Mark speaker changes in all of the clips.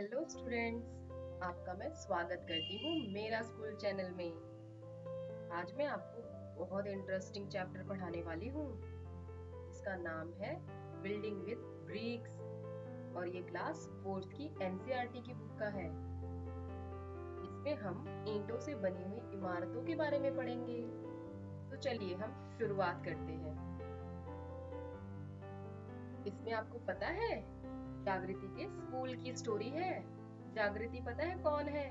Speaker 1: Hello students, आपका मैं स्वागत करती हूँ मेरा स्कूल चैनल में। आज मैं आपको बहुत इंटरेस्टिंग चैप्टर पढ़ाने वाली हूँ। इसका नाम है बिल्डिंग विद ब्रिक्स और ये क्लास 4th की एनसीईआरटी की बुक का है। इसमें हम ईंटों से बनी हुई इमारतों के बारे में पढ़ेंगे। तो चलिए हम शुरुआत करते हैं। इसमें आपको पता है जागृति के स्कूल की स्टोरी है। जागृति पता है कौन है?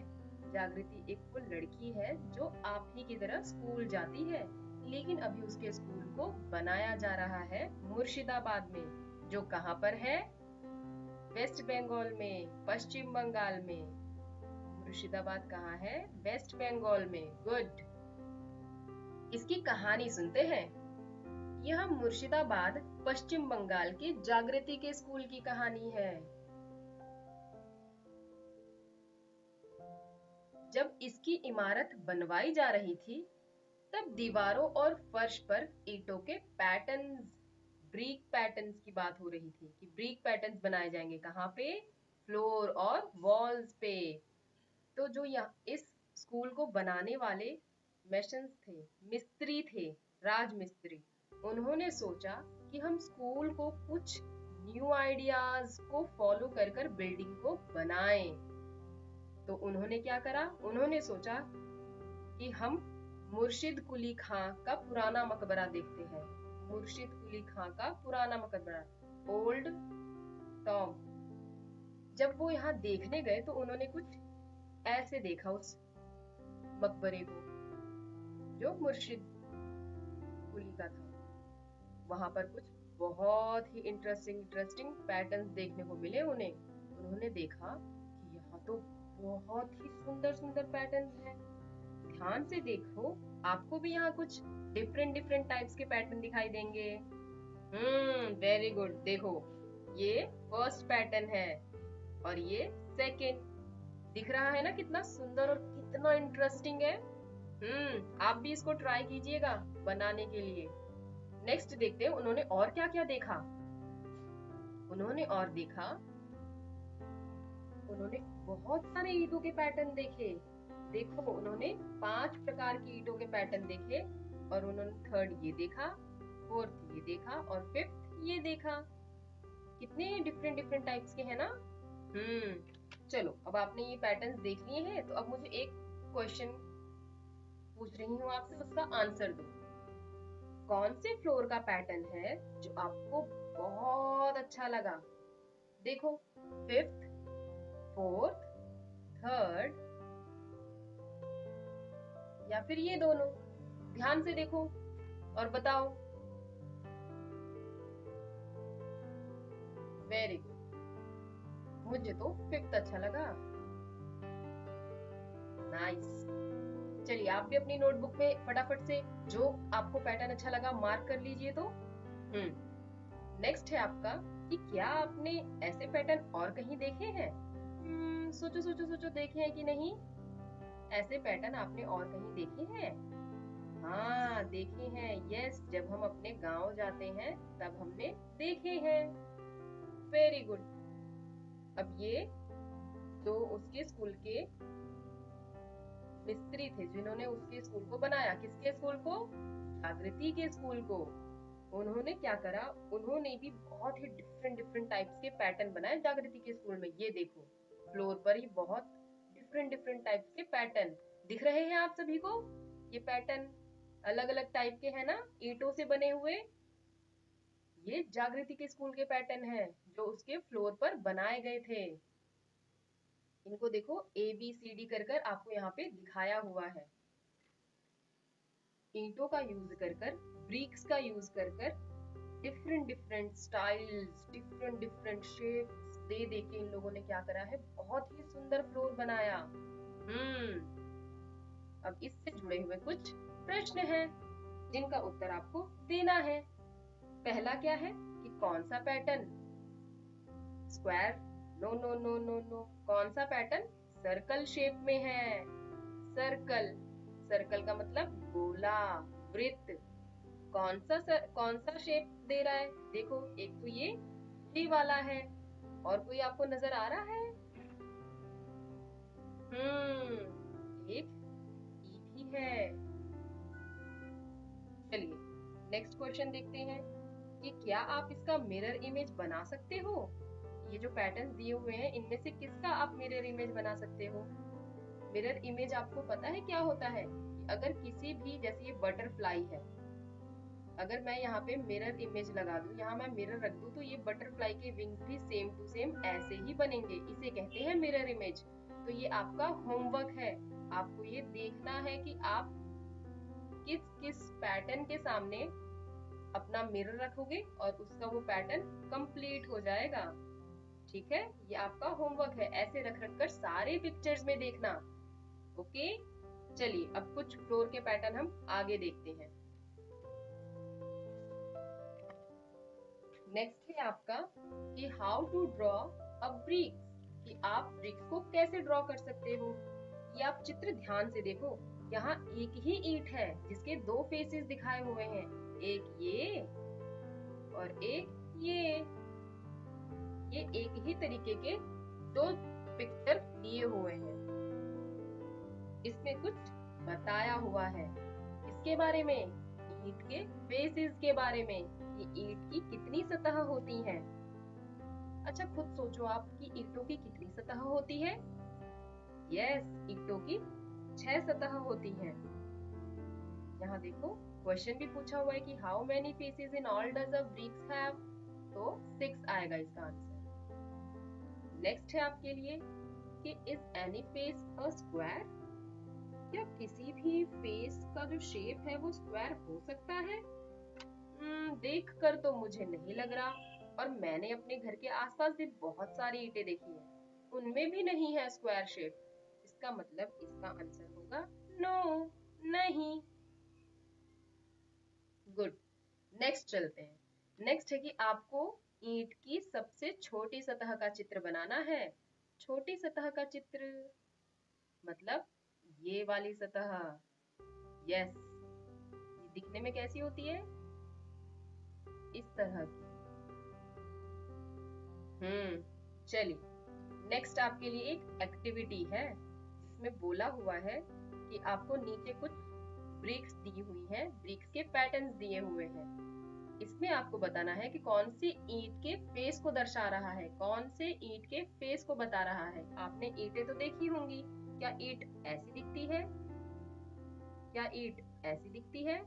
Speaker 1: जागृति एक वो लड़की है जो आप ही की तरह स्कूल जाती है, लेकिन अभी उसके स्कूल को बनाया जा रहा है मुर्शिदाबाद में, जो कहाँ पर है? वेस्ट बंगाल में, पश्चिम बंगाल में। मुर्शिदाबाद कहाँ है? वेस्ट बंगाल में। गुड। इसकी कहानी सुनते हैं। यह मुर्शिदाबाद पश्चिम बंगाल के जागृति के स्कूल की कहानी है। जब इसकी इमारत बनवाई जा रही थी, तब दीवारों और फर्श पर ईंटों के पैटर्न्स, ब्रिक पैटर्न्स की बात हो रही थी कि ब्रिक पैटर्न्स बनाए जाएंगे। कहाँ पे? फ्लोर और वॉल्स पे। तो जो यहाँ इस स्कूल को बनाने वाले मेशंस थे, मिस्त्री थे, राजमिस्त्री, उन्होंने सोचा कि हम स्कूल को कुछ न्यू आइडियाज को फॉलो कर कर बिल्डिंग को बनाएं। तो उन्होंने क्या करा? उन्होंने सोचा कि हम मुर्शिद कुली खां का पुराना मकबरा देखते हैं। मुर्शिद कुली खां का पुराना मकबरा, ओल्ड टॉम। जब वो यहाँ देखने गए तो उन्होंने कुछ ऐसे देखा उस मकबरे को जो मुर्शिद कुली का था। वहां पर कुछ बहुत ही इंटरेस्टिंग पैटर्न्स देखने को मिले उन्हें। उन्होंने देखा कि यहाँ तो बहुत ही सुंदर सुंदर पैटर्न्स हैं। ध्यान से देखो, आपको भी यहाँ कुछ डिफरेंट टाइप्स के पैटर्न दिखाई देंगे। Very good. देखो, ये फर्स्ट पैटर्न है और ये सेकंड। दिख रहा है ना कितना सुंदर और कितना इंटरेस्टिंग है। आप भी इसको ट्राई कीजिएगा बनाने के लिए। नेक्स्ट देखते हैं उन्होंने और क्या क्या देखा। उन्होंने और देखा, उन्होंने बहुत सारे ईंटों के पैटर्न देखे। देखो, उन्होंने 5 प्रकार की ईंटों के पैटर्न देखे और उन्होंने थर्ड ये देखा, फोर्थ ये देखा और फिफ्थ ये देखा। कितने डिफरेंट टाइप्स के हैं ना। चलो, अब आपने ये पैटर्न्स देख लिए हैं, तो अब मुझे एक क्वेश्चन पूछ रही हूँ आपसे, उसका आंसर दो। कौन से फ्लोर का पैटर्न है जो आपको बहुत अच्छा लगा? देखो, फिफ्थ, फोर्थ, थर्ड या फिर ये दोनों। ध्यान से देखो और बताओ। Very good. मुझे तो फिफ्थ अच्छा लगा। नाइस। चलिए, आप भी अपनी नोटबुक में फटाफट से जो आपको पैटर्न अच्छा लगा मार्क कर लीजिए। तो नेक्स्ट है आपका कि क्या आपने ऐसे पैटर्न और कहीं देखे हैं? सोचो सोचो सोचो, देखे हैं कि नहीं? ऐसे पैटर्न आपने और कहीं देखे हैं? हाँ, देखे हैं। यस, जब हम अपने गांव जाते हैं तब हमने देखे हैं। Very good. अब ये जो उसके स्कूल के मिस्त्री थे जिन्होंने उसके स्कूल को बनाया, किसके स्कूल को? जागृति के स्कूल को। उन्होंने क्या करा? उन्होंने भी बहुत ही डिफरेंट टाइप्स के पैटर्न बनाए जागृति के स्कूल में। ये देखो, फ्लोर पर ही बहुत डिफरेंट टाइप्स के पैटर्न दिख रहे हैं आप सभी को। ये पैटर्न अलग अलग टाइप के हैं ना, ईंटों से बने हुए। ये जागृति के स्कूल के पैटर्न हैं जो उसके फ्लोर पर बनाए गए थे। इनको देखो, ABCD कर कर आपको यहाँ पे दिखाया हुआ है। ईंटों का यूज कर कर, ब्रिक्स का यूज कर कर, डिफरेंट स्टाइल्स, डिफरेंट शेप्स दे दे के इन लोगों ने क्या करा है? बहुत ही सुंदर फ्लोर बनाया। अब इससे जुड़े हुए कुछ प्रश्न हैं जिनका उत्तर आपको देना है। पहला क्या है कि कौन सा pattern square? No no no no no. कौन सा पैटर्न सर्कल शेप में है? सर्कल। सर्कल का मतलब गोला, वृत्त। कौन सा शेप दे रहा है? देखो, एक तो ये वाला है और कोई आपको नजर आ रहा है? एक ईट ही है। चलिए नेक्स्ट क्वेश्चन देखते हैं कि क्या आप इसका मिरर इमेज बना सकते हो। ये जो पैटर्न दिए हुए हैं इनमें से किसका आप मिरर इमेज बना सकते हो। मिरर इमेज आपको पता है क्या होता है कि अगर किसी भी, जैसे ये बटरफ्लाई है, अगर मैं यहाँ पे मिरर इमेज लगा दूं, यहाँ मैं मिरर रख दूं, तो ये बटरफ्लाई के विंग्स भी सेम टू सेम ऐसे ही बनेंगे। इसे कहते हैं मिरर इमेज। तो ये आपका होमवर्क है, आपको ये देखना है कि आप किस किस पैटर्न के सामने अपना मिरर रखोगे और उसका वो पैटर्न कंप्लीट हो जाएगा। ठीक है, ये आपका होमवर्क है, ऐसे रख रख कर सारे पिक्चर्स में देखना। ओके, चलिए अब कुछ फ्लोर के पैटर्न हम आगे देखते हैं। नेक्स्ट है आपका कि how to draw a bricks, कि आप ब्रिक्स को कैसे ड्रॉ कर सकते हो। ये आप चित्र ध्यान से देखो, यहाँ एक ही ईंट है जिसके दो फेसेस दिखाए हुए हैं, एक ये और एक ये एक ही तरीके के दो पिक्चर दिए हुए हैं। इसमें कुछ बताया हुआ है इसके बारे में, ईंट के फेसेस के बारे में, कि ईंट की कितनी सतह होती हैं। अच्छा खुद सोचो आप कि ईंटों की कितनी सतह होती है। यस, ईंटों की 6 सतह होती हैं। यहाँ देखो क्वेश्चन भी पूछा हुआ है कि how many faces in all does a bricks have, तो 6 आएगा इसका आंसर। नेक्स्ट है आपके लिए कि is any face a square, क्या किसी भी फेस का जो शेप है वो स्क्वायर हो सकता है। देख कर तो मुझे नहीं लग रहा, और मैंने अपने घर के आसपास भी बहुत सारी ईंटें देखी है, उनमें भी नहीं है स्क्वायर शेप। इसका मतलब इसका आंसर होगा नो, नहीं। गुड, नेक्स्ट चलते हैं। नेक्स्ट है कि आपको ईंट की सबसे छोटी सतह का चित्र बनाना है। छोटी सतह का चित्र मतलब ये वाली सतह। यस, ये दिखने में कैसी होती है, इस तरह की। चलिए नेक्स्ट आपके लिए एक एक्टिविटी है जिसमें बोला हुआ है कि आपको नीचे कुछ ब्रिक्स दी हुई हैं, ब्रिक्स के पैटर्न्स दिए हुए हैं। इसमें आपको बताना है कि कौन सी ईंट के फेस को दर्शा रहा है, कौन से ईंट के फेस को बता रहा है। आपने ईंटें तो देखी होंगी, क्या ईंट ऐसी दिखती है, क्या ईंट ऐसी दिखती है,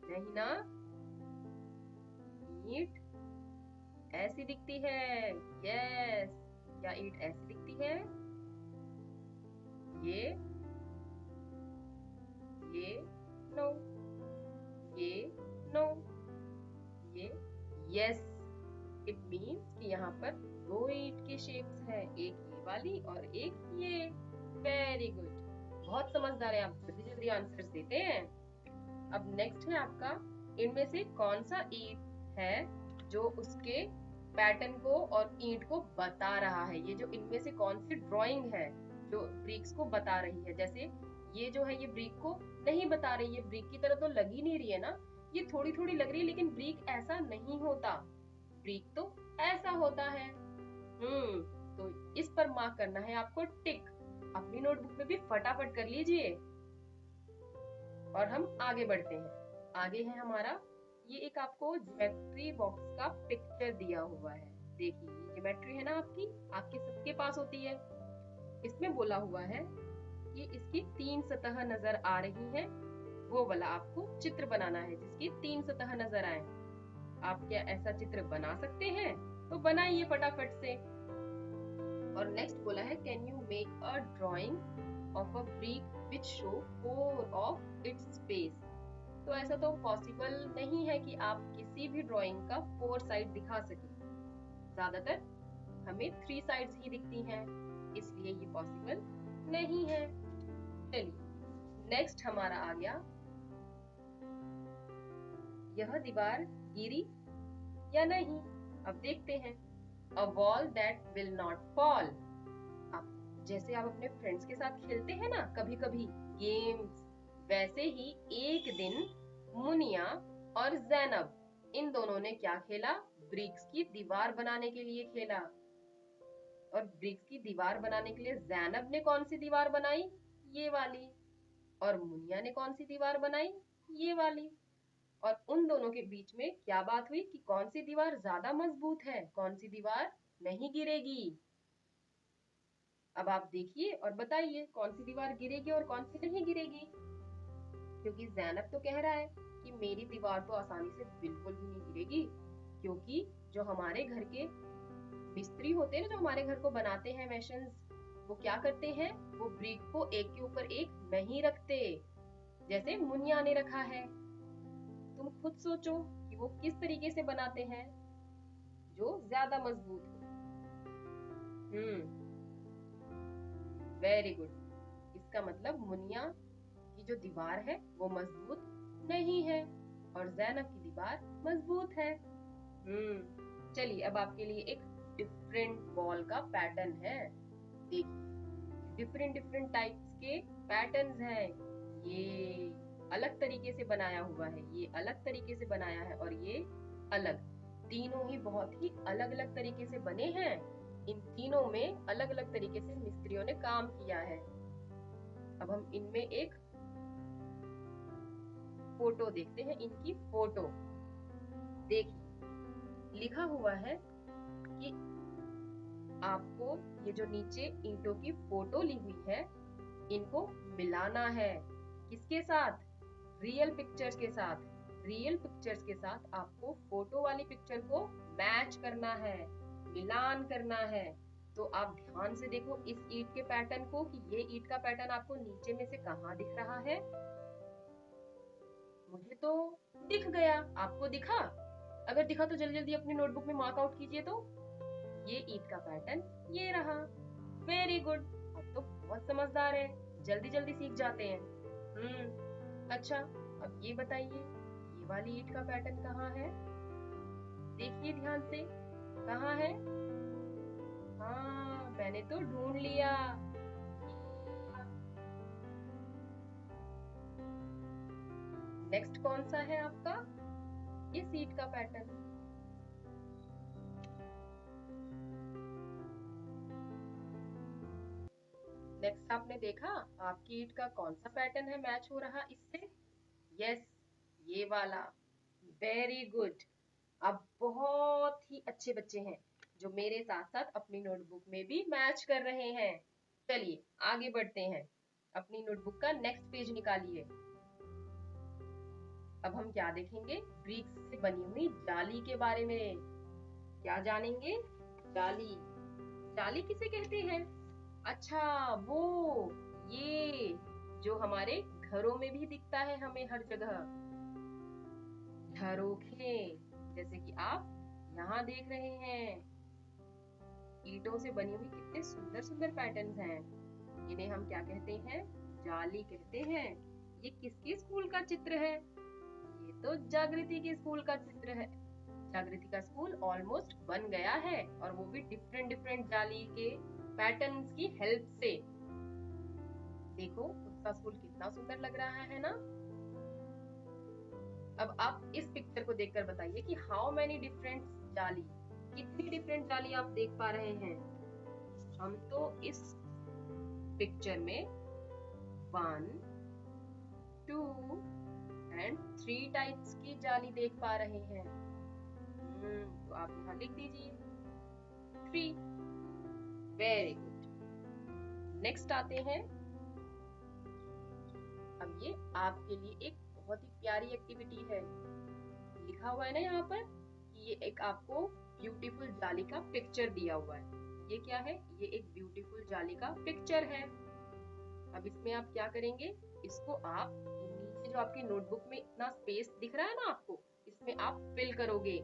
Speaker 1: नहीं ना, ईंट ऐसी दिखती है। यस, क्या ईंट ऐसी दिखती है, ये नो, ये नो, ये यस। इट मीन्स कि यहाँ पर दो ईंट की शेप्स है, एक ये वाली और एक ये। वेरी गुड, बहुत समझदार है आप, जल्दी जल्दी आंसर्स देते हैं। अब नेक्स्ट है आपका, इनमें से कौन सा ईंट है जो उसके पैटर्न को और ईंट को बता रहा है। ये जो इनमें से कौन सी ड्राइंग है जो ब्रिक्स को बता रही है। जैसे ये जो है ये ब्रिक को नहीं बता रही है, ब्रिक की तरह तो लग ही नहीं रही है ना, ये थोड़ी थोड़ी लग रही है, लेकिन ब्रिक ऐसा नहीं होता, ब्रिक तो ऐसा होता है। तो इस पर मार्क करना है आपको टिक, अपनी नोटबुक में भी फटाफट कर लीजिए। और हम आगे बढ़ते हैं। आगे है हमारा, ये एक आपको ज्योमेट्री बॉक्स का पिक्चर दिया हुआ है। देखिए ये ज्योमेट्री है ना आपकी, आपके सबके पास होती है। इसमें बोला हुआ है कि इसकी 3 सतह नजर आ रही हैं, वो वाला आपको चित्र बनाना है जिसकी 3 सतह नजर आए। आप क्या ऐसा चित्र बना सकते हैं, तो बनाइए फटाफट से। और नेक्स्ट बोला है can you make a drying of a brick which show 4 of its face. तो ऐसा तो पॉसिबल नहीं है कि आप किसी भी ड्राइंग का 4 साइड दिखा सके, ज्यादातर हमें 3 साइड्स ही दिखती हैं, इसलिए ये पॉसिबल नहीं है। चलिए नेक्स्ट हमारा आ गया, यह दीवार गिरी या नहीं, अब देखते हैं। A wall that will not fall। आप जैसे आप अपने फ्रेंड्स के साथ खेलते हैं ना कभी कभी गेम्स, वैसे ही एक दिन मुनिया और जैनब इन दोनों ने क्या खेला, ब्रिक्स की दीवार बनाने के लिए खेला। और ब्रिक्स की दीवार बनाने के लिए जैनब ने कौन सी दीवार बनाई? ये वाली। और मुनिया ने कौन सी दीवार बनाई? ये वाली। और उन दोनों के बीच में क्या बात हुई कि कौन सी दीवार ज्यादा मजबूत है, कौन सी दीवार नहीं गिरेगी। अब आप देखिए और बताइए कौन सी दीवार गिरेगी और कौन सी नहीं गिरेगी। क्योंकि जैनब तो कह रहा है कि मेरी दीवार तो आसानी से बिल्कुल भी नहीं गिरेगी, क्योंकि जो हमारे घर के मिस्त्री होते हैं ना, जो हमारे घर को बनाते हैं मैशंस, वो क्या करते हैं, वो ब्रिक को एक के ऊपर एक नहीं रखते जैसे मुनिया ने रखा है। तुम खुद सोचो कि वो किस तरीके से बनाते हैं जो ज्यादा मजबूत हो। Very good. इसका मतलब मुनिया की जो दीवार है वो मजबूत नहीं है और जैनब की दीवार मजबूत है। चलिए अब आपके लिए एक डिफरेंट बॉल का पैटर्न है। देखिए डिफरेंट डिफरेंट टाइप्स के पैटर्न्स हैं। ये अलग तरीके से बनाया हुआ है, ये अलग तरीके से बनाया है और ये अलग। तीनों ही बहुत ही अलग अलग तरीके से बने हैं। इन तीनों में अलग अलग तरीके से मिस्त्रियों ने काम किया है। अब हम इनमें एक फोटो देखते हैं, इनकी फोटो देखिए। लिखा हुआ है कि आपको ये जो नीचे ईंटों की फोटो ली हुई है, इनको मिलाना है किसके साथ? रियल पिक्चर्स के साथ। रियल पिक्चर्स के साथ आपको फोटो वाली पिक्चर को मैच करना है, मिलान करना है। तो आप ध्यान से देखो इस ईंट के पैटर्न को कि ये ईंट का पैटर्न आपको नीचे में से कहाँ दिख रहा है। मुझे तो दिख गया, आपको दिखा? अगर दिखा तो जल्दी जल्दी अपनी नोटबुक में मार्क आउट कीजिए। तो ये ईंट का पैटर्न ये रहा। वेरी गुड, अब तो बहुत समझदार है, जल्दी जल्दी सीख जाते हैं। अच्छा अब ये बताइए ये वाली ईंट का पैटर्न कहाँ है? देखिए ध्यान से, कहाँ है? हाँ मैंने तो ढूंढ लिया। नेक्स्ट कौन सा है आपका? ये सीट का पैटर्न। नेक्स्ट आपने देखा आपकी ईंट का कौन सा पैटर्न है मैच हो रहा इससे? यस, ये वाला। Very good. अब बहुत ही अच्छे बच्चे हैं जो मेरे साथ साथ अपनी नोटबुक में भी मैच कर रहे हैं। चलिए आगे बढ़ते हैं, अपनी नोटबुक का नेक्स्ट पेज निकालिए। अब हम क्या देखेंगे? ब्रिक्स से बनी हुई जाली के बारे में क्या जानेंगे? जाली। जाली किसे कहते हैं? अच्छा वो, ये जो हमारे घरों में भी दिखता है हमें हर जगह, झरोखे। जैसे कि आप यहाँ देख रहे हैं, ईंटों से बनी हुई कितने सुंदर सुंदर पैटर्न्स हैं। इन्हें हम क्या कहते हैं? जाली कहते हैं। ये किसके स्कूल का चित्र है? ये तो जागृति के स्कूल का चित्र है। जागृति का स्कूल ऑलमोस्ट बन गया है और वो भी डिफरेंट डिफरेंट जाली के पैटर्न्स की हेल्प से। देखो उसका स्कूल कितना सुंदर लग रहा है ना। अब आप इस पिक्चर को देखकर बताइए कि हाउ मेनी डिफरेंट जाली, कितनी डिफरेंट जाली आप देख पा रहे हैं? हम तो इस पिक्चर में 1, 2 एंड 3 टाइप्स की जाली देख पा रहे हैं। तो आप यहाँ लिख दीजिए 3। Very good. नेक्स्ट आते हैं, अब ये आपके लिए एक बहुत ही प्यारी एक्टिविटी है। लिखा हुआ है ना यहाँ पर कि ये एक आपको ब्यूटीफुल जाली का पिक्चर दिया हुआ है। ये क्या है? ये एक ब्यूटीफुल जाली का पिक्चर है। अब इसमें आप क्या करेंगे? इसको आप नीचे जो आपकी नोटबुक में इतना स्पेस दिख रहा है ना आपको, इसमें आप फिल करोगे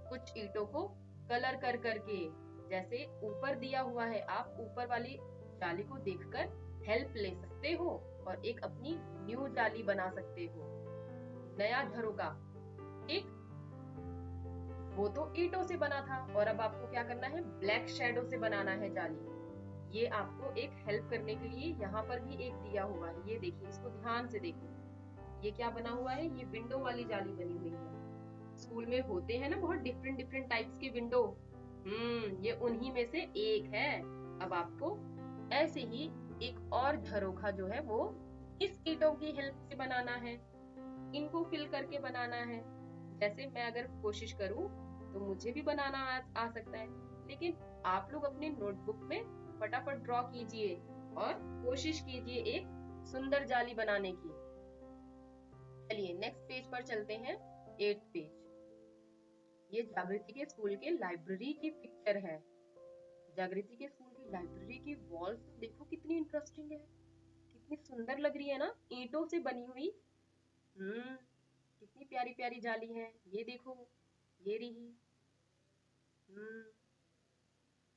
Speaker 1: कुछ ईंटों को कलर कर करके। जैसे ऊपर दिया हुआ है, आप ऊपर वाली जाली को देखकर हेल्प ले सकते हो और एक अपनी न्यू जाली बना सकते हो, नया झरोका। ठीक, वो तो ईंटों से बना था और अब आपको क्या करना है? ब्लैक शैडो से बनाना है जाली। ये आपको एक हेल्प करने के लिए यहाँ पर भी एक दिया हुआ है। ये देखिए, इसको ध्यान से देखो, ये क्या बना हुआ है? ये विंडो वाली जाली बनी हुई है। स्कूल में होते हैं ना बहुत डिफरेंट डिफरेंट टाइप्स के विंडो। ये उन्हीं में से एक है। अब आपको ऐसे ही एक और झरोखा जो है वो इस ईंटों की हेल्प से बनाना है, इनको फिल करके बनाना है। जैसे मैं अगर कोशिश करूं तो मुझे भी बनाना आ सकता है, लेकिन आप लोग अपने नोटबुक में फटाफट ड्रॉ कीजिए और कोशिश कीजिए एक सुंदर जाली बनाने की। चलिए नेक्स्ट पेज पर चलते हैं, 8th पेज। ये जागृति के स्कूल के लाइब्रेरी की पिक्चर है। जागृति के स्कूल की लाइब्रेरी की वॉल्स देखो कितनी इंटरेस्टिंग है, कितनी सुंदर लग रही है ना, ईंटों से बनी हुई। कितनी प्यारी प्यारी जाली है, ये देखो, ये रही।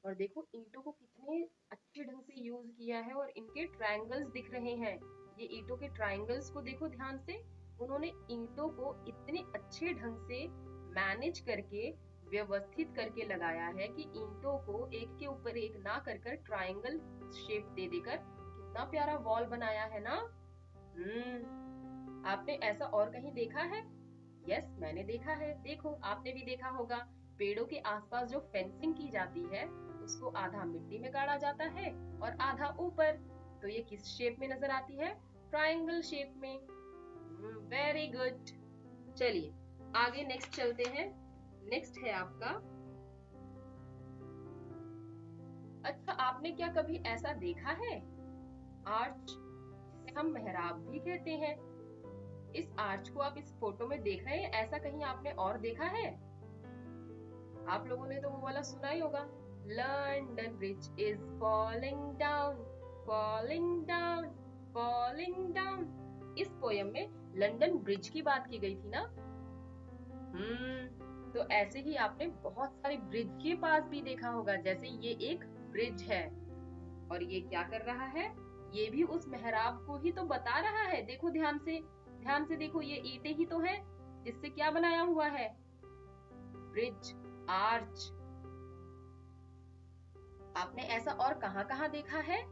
Speaker 1: और देखो ईंटों को कितने अच्छे ढंग से यूज किया है और इनके ट्रायंगल्स दिख रहे हैं। ये ईंटों के ट्रायंगल्स को देखो ध्यान से, उन्होंने ईंटों को इतने अच्छे ढंग से मैनेज करके व्यवस्थित करके लगाया है कि ईंटों को एक के ऊपर एक ना कर कर ट्रायंगल शेप दे देकर कितना प्यारा वॉल बनाया है ना। आपने ऐसा और कहीं देखा है? यस, मैंने देखा है। देखो आपने भी देखा होगा, पेड़ों के आसपास जो फेंसिंग की जाती है उसको आधा मिट्टी में गाड़ा जाता है और आधा ऊपर। तो ये किस शेप में नजर आती है? ट्रायंगल शेप में। Very good. चलिए आगे नेक्स्ट चलते हैं। नेक्स्ट है आपका, अच्छा आपने क्या कभी ऐसा देखा है, आर्च, जिसे हम मेहराब भी कहते हैं। इस आर्च को आप इस फोटो में देख रहे हैं, ऐसा कहीं आपने और देखा है? आप लोगों ने तो वो वाला सुना ही होगा, London bridge is falling down, falling down, falling down. इस पोयम में लंदन ब्रिज की बात की गई थी ना। तो ऐसे ही आपने बहुत सारे ब्रिज के पास भी देखा होगा, जैसे ये एक ब्रिज है और ये क्या कर रहा है, ये भी उस मेहराब को ही तो बता रहा है। देखो ध्यान से देखो, ये ईंटें ही तो है जिससे क्या बनाया हुआ है, ब्रिज, आर्च। आपने ऐसा और कहाँ देखा है?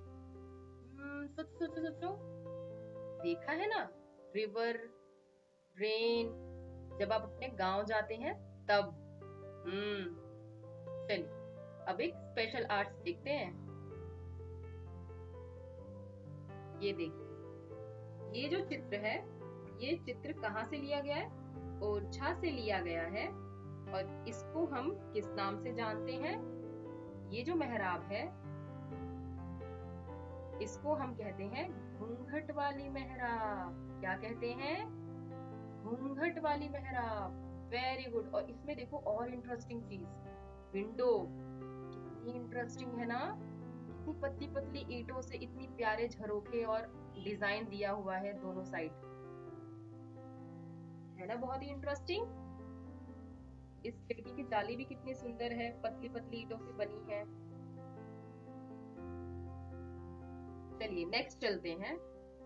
Speaker 1: सोचो, देखा है ना, रिवर, रेन, जब आप अपने गांव जाते हैं तब। चलिए अब एक स्पेशल आर्ट्स देखते हैं। ये देखिए, ये जो चित्र है, ये चित्र कहाँ से लिया गया है? ओरछा से लिया गया है। और इसको हम किस नाम से जानते हैं? ये जो मेहराब है इसको हम कहते हैं घूंघट वाली मेहराब। क्या कहते हैं? घूंघट वाली मेहराब। Very good. और इसमें देखो और इंटरेस्टिंग चीज, विंडो कितनी इंटरेस्टिंग है ना, कितनी पतली पतली ईंटों से इतनी प्यारे झरोखे और डिजाइन दिया हुआ है दोनों साइड, है ना, बहुत ही इंटरेस्टिंग। इस खिड़की की जाली भी कितनी सुंदर है, पतली पतली ईंटों से बनी है। चलिए नेक्स्ट चलते हैं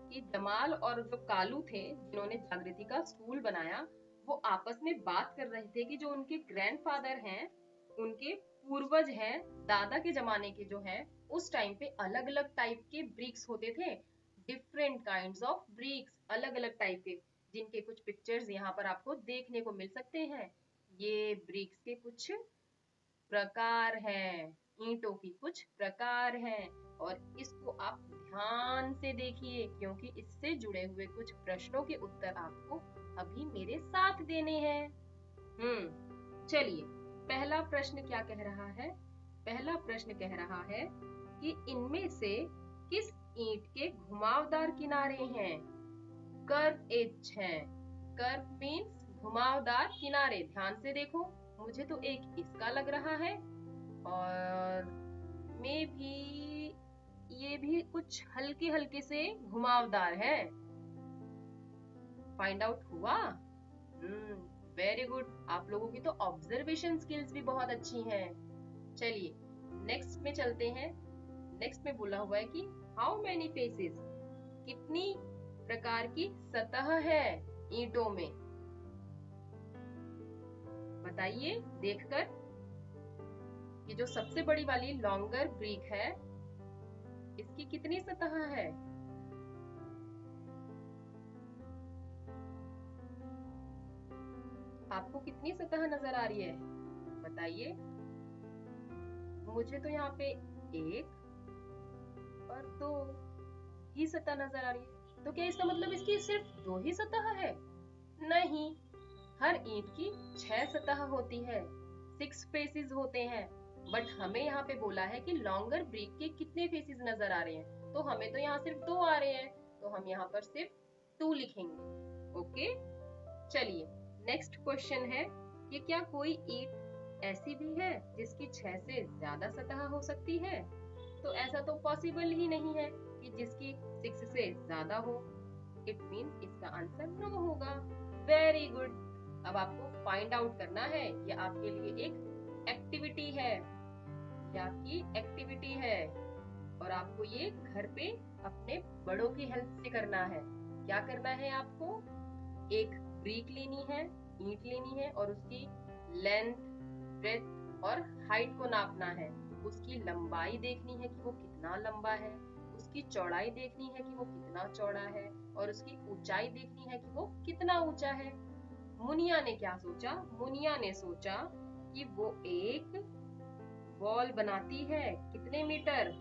Speaker 1: कि जमाल और जो कालू थे जिन्होंने जागृति का स्कूल बनाया, वो आपस में बात कर रहे थे कि जो उनके ग्रैंडफादर हैं, उनके पूर्वज हैं, दादा के जमाने के जो हैं, उस टाइम पे अलग अलग टाइप के ब्रिक्स होते थे, डिफरेंट काइंड्स ऑफ ब्रिक्स, अलग अलग टाइप के, जिनके कुछ पिक्चर्स यहाँ पर आपको देखने को मिल सकते हैं। ये ब्रिक्स के कुछ प्रकार हैं, ईंटों की कुछ प्रकार हैं, और इसको आप ध्यान से देखिए क्योंकि इससे जुड़े हुए कुछ प्रश्नों के उत्तर आपको अभी मेरे साथ देने हैं। चलिए पहला प्रश्न क्या कह रहा है? पहला प्रश्न कह रहा है कि इनमें से किस ईंट के घुमावदार किनारे हैं? कर्व एज हैं। कर्व मीन्स घुमावदार किनारे। ध्यान से देखो, मुझे तो एक इसका लग रहा है और मे भी ये भी कुछ हल्के हल्के से घुमावदार है। फाइंड आउट हुआ? Very good. आप लोगों की तो ऑब्जर्वेशन स्किल्स भी बहुत अच्छी हैं। चलिए नेक्स्ट में चलते हैं। नेक्स्ट में बोला हुआ है कि हाउ मेनी फेसेस, कितनी प्रकार की सतह है ईंटों में? बताइए देखकर। ये जो सबसे बड़ी वाली लॉन्गर ब्रिक है, इसकी कितनी सतह है? आपको कितनी सतह नजर आ रही है? बताइए। मुझे तो यहाँ पे 1, और 2 ही सतह नजर आ रही है। तो क्या इसका मतलब इसकी सिर्फ 2 ही सतह है? नहीं, हर ईंट की 6 सतह होती है, 6 फेसेस होते हैं। बट हमें यहाँ पे बोला है कि लॉन्गर ब्रिक के कितने फेसेस नजर आ रहे हैं, तो हमें तो यहाँ सिर्फ 2 आ रहे हैं, तो हम यहाँ पर सिर्फ 2 लिखेंगे। ओके, चलिए नेक्स्ट क्वेश्चन है कि क्या कोई ईंट ऐसी भी है जिसकी 6 से ज्यादा सतह हो सकती है? तो ऐसा तो पॉसिबल ही नहीं है कि जिसकी 6 से ज्यादा हो। इट मीन्स इसका आंसर नो होगा। Very good. अब आपको फाइंड आउट करना है, ये आपके लिए एक एक्टिविटी है, ये आपकी एक्टिविटी है और आपको ये घर पे अपने बड़ों की हेल्प से करना है। क्या करना है आपको? एक ब्रिक लेनी है, ईंट लेनी है और उसकी लेंथ, ब्रेथ और हाइट को नापना है। उसकी लंबाई देखनी है कि वो कितना लंबा है, उसकी चौड़ाई देखनी है कि वो कितना चौड़ा है और उसकी ऊंचाई देखनी है कि वो कितना ऊंचा है। मुनिया ने क्या सोचा? मुनिया ने सोचा कि वो एक वॉल बनाती है। कितने मीटर?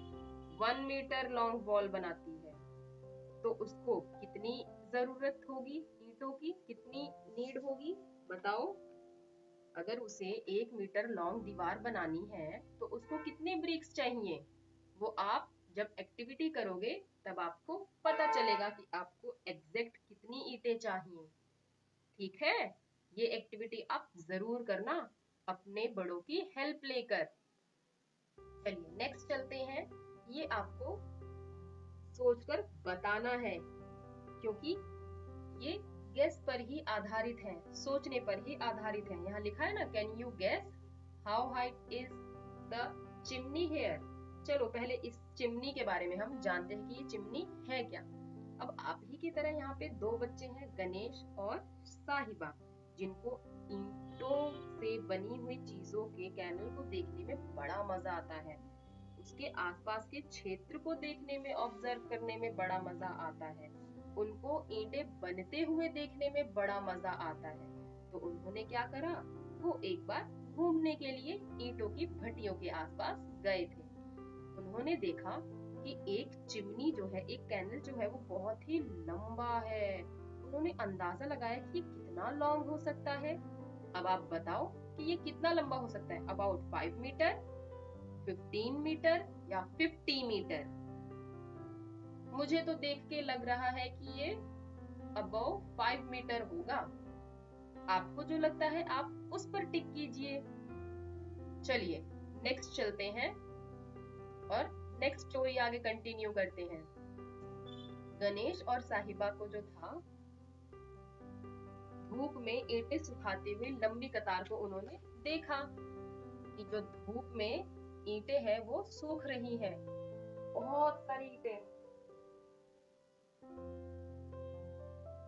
Speaker 1: 1 मीटर लॉन्ग वॉल बनाती है। तो उसको कितनी जरूरत होगी ईंटों की, कितनी नीड होगी बताओ? अगर उसे 1 मीटर लॉन्ग दीवार बनानी है तो उसको कितने ब्रिक्स चाहिए? वो आप जब एक्टिविटी करोगे तब आपको पता चलेगा कि आपको एग्जैक्ट कितनी ईंटें चाहिए। ठीक है, ये एक्टिविटी आप जरूर करना अपने बड़ों की हेल्प लेकर। चलिए नेक्स्ट चलते हैं। ये आपको सोचकर बताना है क्योंकि ये गेस पर ही आधारित है, सोचने पर ही आधारित है। यहाँ लिखा है ना, can you guess how height is the chimney here? चलो पहले इस चिमनी के बारे में हम जानते हैं कि ये चिमनी है क्या। अब आप ही की तरह यहाँ पे 2 बच्चे हैं, गणेश और साहिबा, जिनको ईंटों से बनी हुई चीजों के कैनल को देखने में बड़ा मजा आता है, उसके आसपास के क्षेत्र को देखने में, ऑब्जर्व करने में बड़ा मजा आता है, उनको ईंटें बनते हुए देखने में बड़ा मजा आता है। तो उन्होंने क्या करा? वो एक बार घूमने के लिए ईंटों की भट्टियों के आसपास गए थे। उन्होंने देखा कि एक चिमनी जो है, एक कैनल जो है वो बहुत ही लंबा है। उन्होंने अंदाजा लगाया कि कितना लॉन्ग हो सकता है। अब आप बताओ कि ये कितना लंबा हो सकता है? अबाउट 5 मीटर, 15 मीटर या 50 मीटर? मुझे तो देख के लग रहा है कि ये अबाउट 5 मीटर होगा। आपको जो लगता है आप उस पर टिक कीजिए। चलिए नेक्स्ट चलते हैं और नेक्स्ट स्टोरी आगे कंटिन्यू करते हैं। गणेश और साहिबा को जो था, धूप में ईंटें सुखाते हुए लंबी कतार को उन्होंने देखा कि जो धूप में ईंटें हैं वो सूख रही हैं, बहुत सारी ईंटें,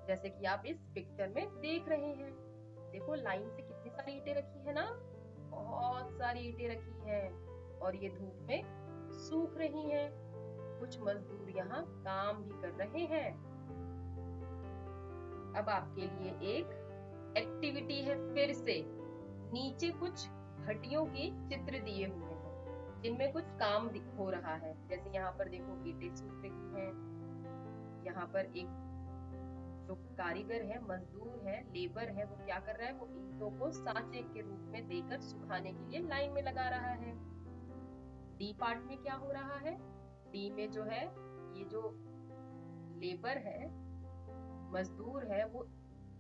Speaker 1: जैसे कि आप इस पिक्चर में देख रहे हैं। देखो लाइन से कितनी सारी ईंटें रखी है ना, बहुत सारी ईंटें रखी हैं और ये धूप में सूख रही हैं। कुछ मजदूर यहाँ काम भी कर रहे हैं। अब आपके लिए एक एक्टिविटी है, फिर से नीचे कुछ भट्टियों के चित्र दिए हुए हैं जिनमें कुछ काम हो रहा है। जैसे यहाँ पर देखो ईंटें सूख रही हैं, यहाँ पर एक जो कारीगर है, मजदूर है, लेबर है, वो क्या कर रहा है? वो ईंटों को सांचे के रूप में देकर सुखाने के लिए लाइन में लगा रहा है। डी पार्ट में क्या हो रहा है? डी में जो है, ये जो लेबर है, मजदूर है, वो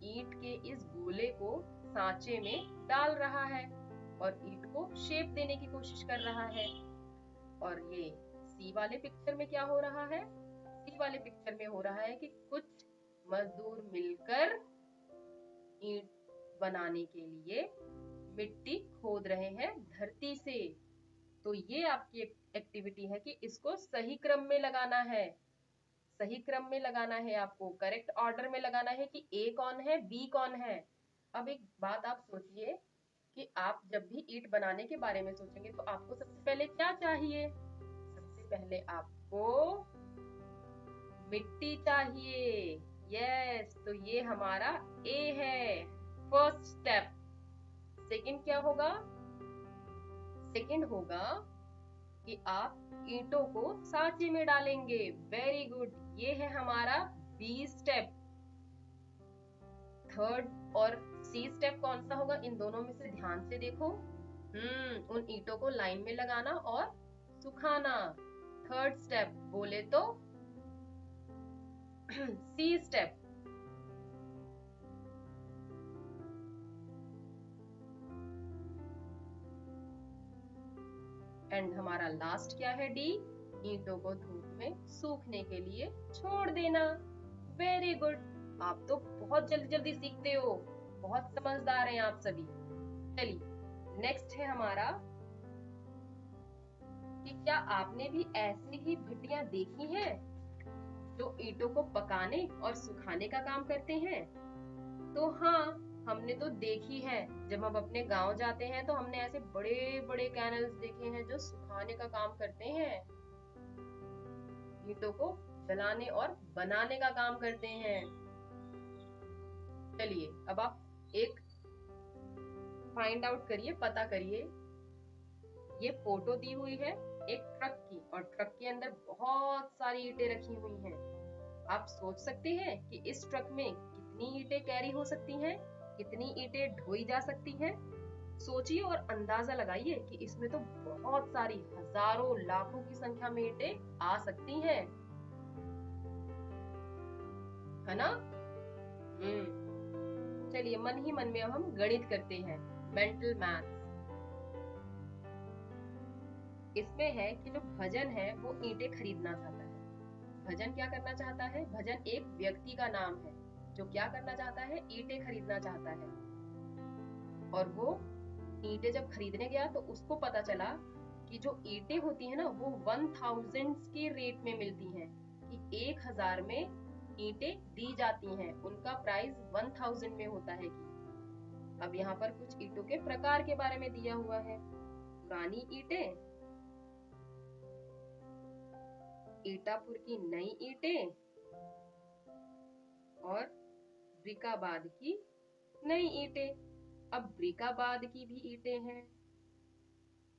Speaker 1: ईंट के इस गोले को सांचे में डाल रहा है और ईंट को शेप देने की कोशिश कर रहा है। और ये सी वाले पिक्चर में क्या हो रहा है? सी वाले पिक्चर में हो रहा है कि कुछ मजदूर मिलकर ईंट बनाने के लिए मिट्टी खोद रहे हैं धरती से। तो ये आपकी एक्टिविटी है कि इसको सही क्रम में लगाना है, सही क्रम में लगाना है, आपको करेक्ट ऑर्डर में लगाना है कि ए कौन है, बी कौन है। अब एक बात आप सोचिए कि आप जब भी ईंट बनाने के बारे में सोचेंगे तो आपको सबसे पहले क्या चाहिए? सबसे पहले आपको मिट्टी चाहिए। यस, तो ये हमारा ए है, फर्स्ट स्टेप। सेकंड क्या होगा? सेकंड होगा कि आप ईंटों को सांचे में डालेंगे। वेरी गुड, ये है हमारा बी स्टेप। थर्ड और सी स्टेप कौन सा होगा, इन दोनों में से ध्यान से देखो। उन ईंटों को लाइन में लगाना और सुखाना। थर्ड स्टेप बोले तो सी स्टेप। एंड हमारा लास्ट क्या है, डी, ईंटों को धूप में सूखने के लिए छोड़ देना। वेरी गुड, आप तो बहुत जल्दी जल्दी सीखते हो, बहुत समझदार हैं आप सभी। चलिए नेक्स्ट है हमारा कि क्या आपने भी ऐसी ही भट्टियां देखी हैं जो ईंटों को पकाने और सुखाने का काम करते हैं? तो हाँ, हमने तो देखी है। जब हम अपने गांव जाते हैं तो हमने ऐसे बड़े बड़े कैनल्स देखे हैं जो सुखाने का काम करते हैं, ईंटों को जलाने और बनाने का काम करते हैं। चलिए अब आप एक फाइंड आउट करिए, पता करिए। ये फोटो दी हुई है एक ट्रक की, और ट्रक के अंदर बहुत सारी ईंटें रखी हुई हैं। आप सोच सकते हैं कि इस ट्रक में कितनी ईंटें कैरी हो सकती हैं, कितनी ईंटें ढोई जा सकती हैं। सोचिए और अंदाजा लगाइए कि इसमें तो बहुत सारी, हजारों लाखों की संख्या में ईंटें आ सकती हैं, है ना? चलिए मन ही मन में अब हम गणित करते हैं, मेंटल मैथ्स। इसमें है कि जो भजन है वो ईंटें खरीदना चाहता है। भजन क्या करना चाहता है? भजन एक व्यक्ति का नाम है जो क्या करना चाहता है, ईंटें खरीदना चाहता है। और वो ईंटें जब खरीदने गया तो उसको पता चला कि जो ईंटें होती है ना वो 1000 के रेट में मिलती हैं, कि 1000 में ईंटें दी जाती हैं, उनका प्राइस 1000 में होता है। कि अब यहाँ पर कुछ ईंटों के प्रकार के बारे में दिया हुआ है। पुरानी ईंटें, ईटापुर की नई ईंटें और ब्रिकाबाद की नई ईंटें। अब ब्रिकाबाद की भी ईंटें हैं,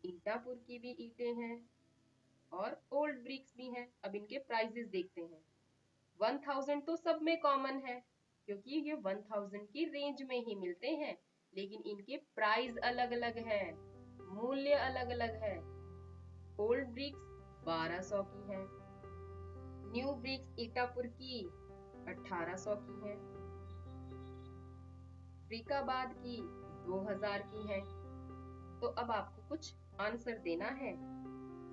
Speaker 1: ईटापुर की भी ईंटें हैं और ओल्ड ब्रिक्स भी हैं। अब इनके प्राइसेस देखते हैं। 1000 तो सब में कॉमन है क्योंकि ये 1000 की रेंज में ही मिलते हैं, लेकिन इनके प्राइस अलग अलग है, मूल्य अलग अलग है। ओल्ड ब्रिक्स 1200 की है, न्यू ब्रिक्स ईटापुर की 1800 की है, ब्रिकाबाद की 2000 की है। तो अब आपको कुछ आंसर देना है।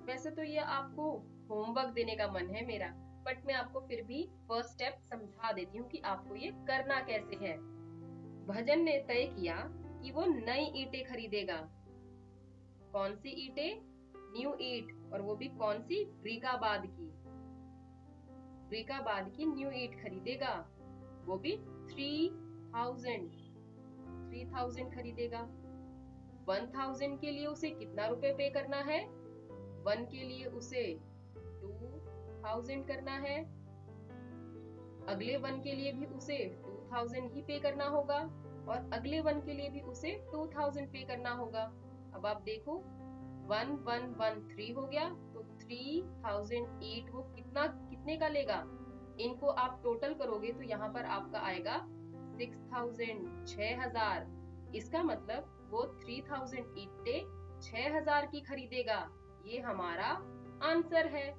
Speaker 1: वैसे तो ये आपको होमवर्क देने का मन है मेरा, बट मैं आपको फिर भी फर्स्ट स्टेप समझा देती हूँ कि आपको ये करना कैसे है। भजन ने तय किया कि वो नई ईंटें खरीदेगा। कौन सी ईंटें? न्यू ईंट, और वो भी कौन सी? ब्रिकाबाद की। ब्रिकाबाद की न्यू ईंट खरीदेगा, वो भी 3000 खरीदेगा। 1000 के लिए उसे कितना रुपए पे करना है? 1 के लिए उसे 2000 करना है, अगले 1 के लिए भी उसे 2000 ही पे करना होगा, और अगले 1 के लिए भी उसे 2000 पे करना होगा। अब आप देखो 1113 हो गया, तो 3008 वो कितने का लेगा? इनको आप टोटल करोगे तो यहाँ पर आपका आएगा 6000, 6000। इसका मतलब वो 3008 6000 की खरीदेगा। ये हमारा आंसर है।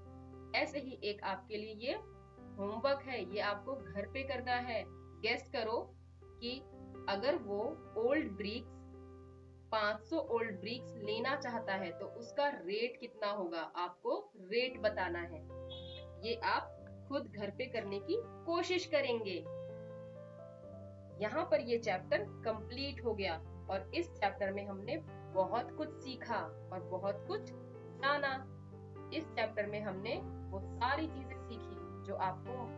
Speaker 1: ऐसे ही एक आपके लिए ये होमवर्क है, ये आपको घर पे करना है। गेस करो कि अगर वो ओल्ड ब्रिक्स 500 ओल्ड ब्रिक्स लेना चाहता है तो उसका रेट कितना होगा, आपको रेट बताना है। ये आप खुद घर पे करने की कोशिश करेंगे। यहाँ पर ये चैप्टर कंप्लीट हो गया, और इस चैप्टर में हमने बहुत कुछ सीखा और बहुत कुछ जाना। इस चैप्टर में हमने वो सारी चीजें सीखी जो आपको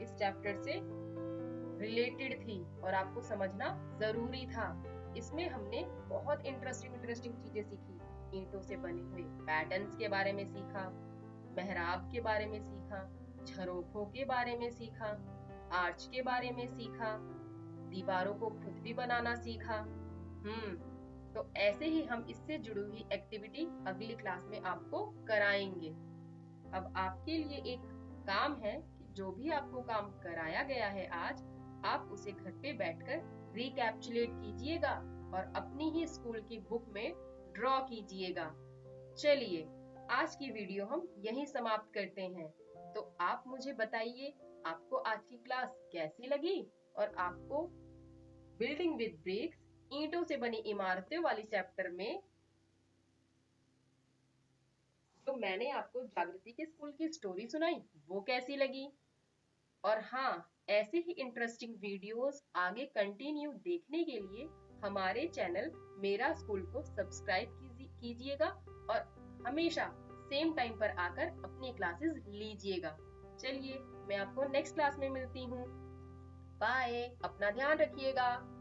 Speaker 1: इस चैप्टर से रिलेटेड थी और आपको समझना जरूरी था। इसमें हमने बहुत इंटरेस्टिंग चीजें सीखी। ईंटों से बने हुए पैटर्न्स के बारे में सीखा, मेहराब के बारे में सीखा, झरोखों के बारे में सीखा, आर्च के बारे में सीखा, दीवारों को खुद भी बनाना सीखा। तो ऐसे ही हम इससे जुड़ी हुई एक्टिविटी अगली क्लास में आपको कराएंगे। अब आपके लिए एक काम है कि जो भी आपको काम कराया गया है आज, आप उसे घर पे बैठकर रिकैप्चुलेट कीजिएगा और अपनी ही स्कूल की बुक में ड्रॉ कीजिएगा। चलिए, आज की वीडियो हम यहीं समाप्त करते हैं। तो आप मुझे बताइए, आपको आज की क्लास कैसी लगी और आपको बिल्डिंग विद ब्रिक्स, ईंटों से बनी इमारतें वाली चैप्टर में तो मैंने आपको जागृति के स्कूल की स्टोरी सुनाई, वो कैसी लगी? और हाँ, ऐसे ही इंटरेस्टिंग वीडियोस आगे कंटिन्यू देखने के लिए हमारे चैनल मेरा स्कूल को सब्सक्राइब कीजिएगा और हमेशा सेम टाइम पर आकर अपनी क्लासेस लीजिएगा। चलिए, मैं आपको नेक्स्ट क्लास में मिलती हूँ। बाय, अपना ध्यान रखिएगा।